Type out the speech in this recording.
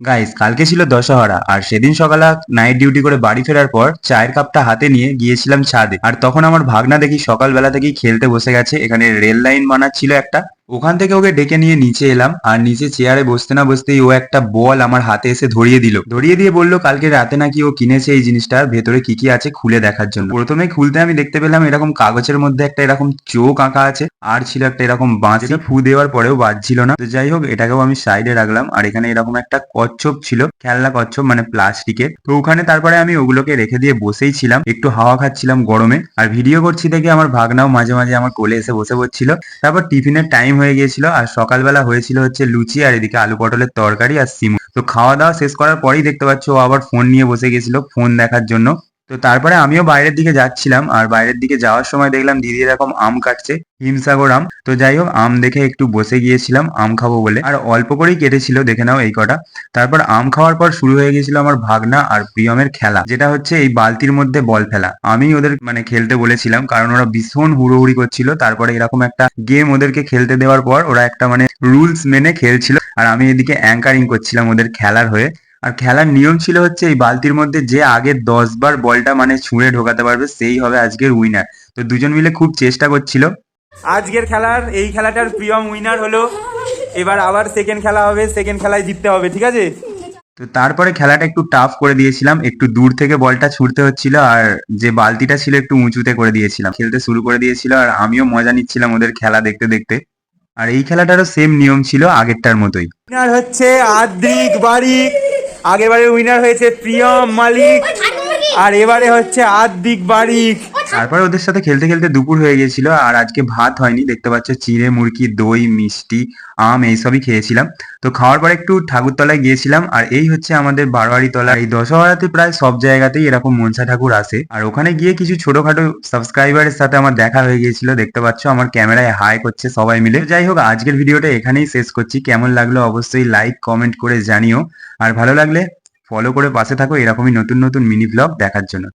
Guys, কালকে ছিল দশহরা আর সেদিন সকালে নাইট ডিউটি করে বাড়ি ফেরার পর চায়ের কাপটা হাতে নিয়ে গিয়েছিলাম ছাদে। আর তখন আমার ভাগনা দেখি সকালবেলা থেকেই খেলতে বসে গেছে। এখানে রেল লাইন বানাচ্ছিল একটা, ওখান থেকে ওকে ডেকে নিয়ে নিচে এলাম আর নিচে চেয়ারে বসতে না বসতেই ও একটা বল আমার হাতে এসে ধরিয়ে দিয়ে বলল কালকে রাতে নাকি ও কিনেছে এই জিনিসটা, ভেতরে কি কি আছে খুলে দেখার জন্য। প্রথমে খুলতে আমি দেখতে পেলাম এরকম কাগজের মধ্যে একটা এরকম চোখ আঁকা আছে, আর ছিল একটা এরকম বাঁশ, যেটা ফু দেওয়ার পরেও বাজছিল না। তো যাই হোক, এটাকেও আমি সাইডে রাখলাম। আর এখানে এরকম একটা কচ্ছপ ছিল, খেলনা কচ্ছপ মানে প্লাস্টিকের। তো ওখানে তারপরে আমি ওগুলোকে রেখে দিয়ে বসেই ছিলাম, একটু হাওয়া খাচ্ছিলাম গরমে। আর ভিডিও করছি দেখে আমার ভাগনাও মাঝে মাঝে আমার কোলে এসে বসে পড়ছিল। তারপর টিফিনের টাইম হয়ে গিয়েছিল আর সকালবেলা হয়েছিল হচ্ছে লুচি আর এদিকে আলু পটলের তরকারি আর সিমু। তো খাওয়া দাওয়া শেষ করার পরেই দেখতে পাচ্ছ ও আবার ফোন নিয়ে বসে গেছিল ফোন দেখার জন্য। তো তারপরে আমিও বাইরের দিকে যাচ্ছিলাম আর বাইরের দিকে যাওয়ার সময় দেখলাম দিদি এরকম আম কাটছে, হিমসাগর আম। তো যাই হোক, আম দেখে একটু বসে গিয়েছিলাম আম খাবো বলে, আর অল্প করেই কেটেছিল, দেখে নাও এই কটা। তারপর আম খাওয়ার পর শুরু হয়ে গেছিল আমার ভাগনা আর প্রিয়মের খেলা, যেটা হচ্ছে এই বালতির মধ্যে বল ফেলা। আমি ওদের মানে খেলতে বলেছিলাম কারণ ওরা ভীষণ হুড়োহুড়ি করছিল। তারপরে এরকম একটা গেম ওদেরকে খেলতে দেওয়ার পর ওরা একটা মানে রুলস মেনে খেলছিল, আর আমি এদিকে অ্যাঙ্কারিং করছিলাম ওদের খেলার হয়ে। আর খেলার নিয়ম ছিল হচ্ছে এই বালতির মধ্যে যে আগে 10 বার বলটা মানে ছুঁড়ে ঢোকাতে পারবে সেই হবে আজকের উইনার। তো দুজন মিলে খুব চেষ্টা করছিল। আজকের খেলার এই খেলাটার প্রিয়ম উইনার হলো। এবার আবার সেকেন্ড খেলা হবে, সেকেন্ড খেলায় জিততে হবে, ঠিক আছে? তো তারপরে খেলাটা একটু টাফ করে দিয়েছিলাম, একটু দূর থেকে বলটা ছুটতে হচ্ছিল আর যে বালতিটা ছিল একটু উঁচুতে করে দিয়েছিলাম। খেলতে শুরু করে দিয়েছিল আর আমিও মজা নিচ্ছিলাম ওদের খেলা দেখতে দেখতে। আর এই খেলাটারও সেম নিয়ম ছিল আগেরটার মতোই। উইনার হচ্ছে আদ্রিক বারিক। আগেরবারে উইনার হয়েছে প্রিয়ম মালিক, আর এবারে হচ্ছে আদ্রিক বারিক। তারপরে ওদের সাথে খেলতে খেলতে দুপুর হয়ে গেছিল আর আজকে ভাত হয়নি, দেখতে পাচ্ছ চিড়ে মুরগি দই মিষ্টি আম এইসবই খেয়েছিলাম। তো খাওয়ার পরে একটু ঠাকুরতলায় গিয়েছিলাম আর এই হচ্ছে আমাদের বারোয়ারি তলা। এই দশহরাতে প্রায় সব জায়গাতেই এরকম মনসা ঠাকুর আসে, আর ওখানে গিয়ে কিছু ছোটখাটো সাবস্ক্রাইবারের সাথে আমার দেখা হয়ে গিয়েছিল, দেখতে পাচ্ছ আমার ক্যামেরায় হাই করছে সবাই মিলে। যাই হোক, আজকের ভিডিওটা এখানেই শেষ করছি। কেমন লাগলো অবশ্যই লাইক কমেন্ট করে জানিও, আর ভালো লাগলে ফলো করে পাশে থাকো এরকমই নতুন নতুন মিনি ব্লগ দেখার জন্য।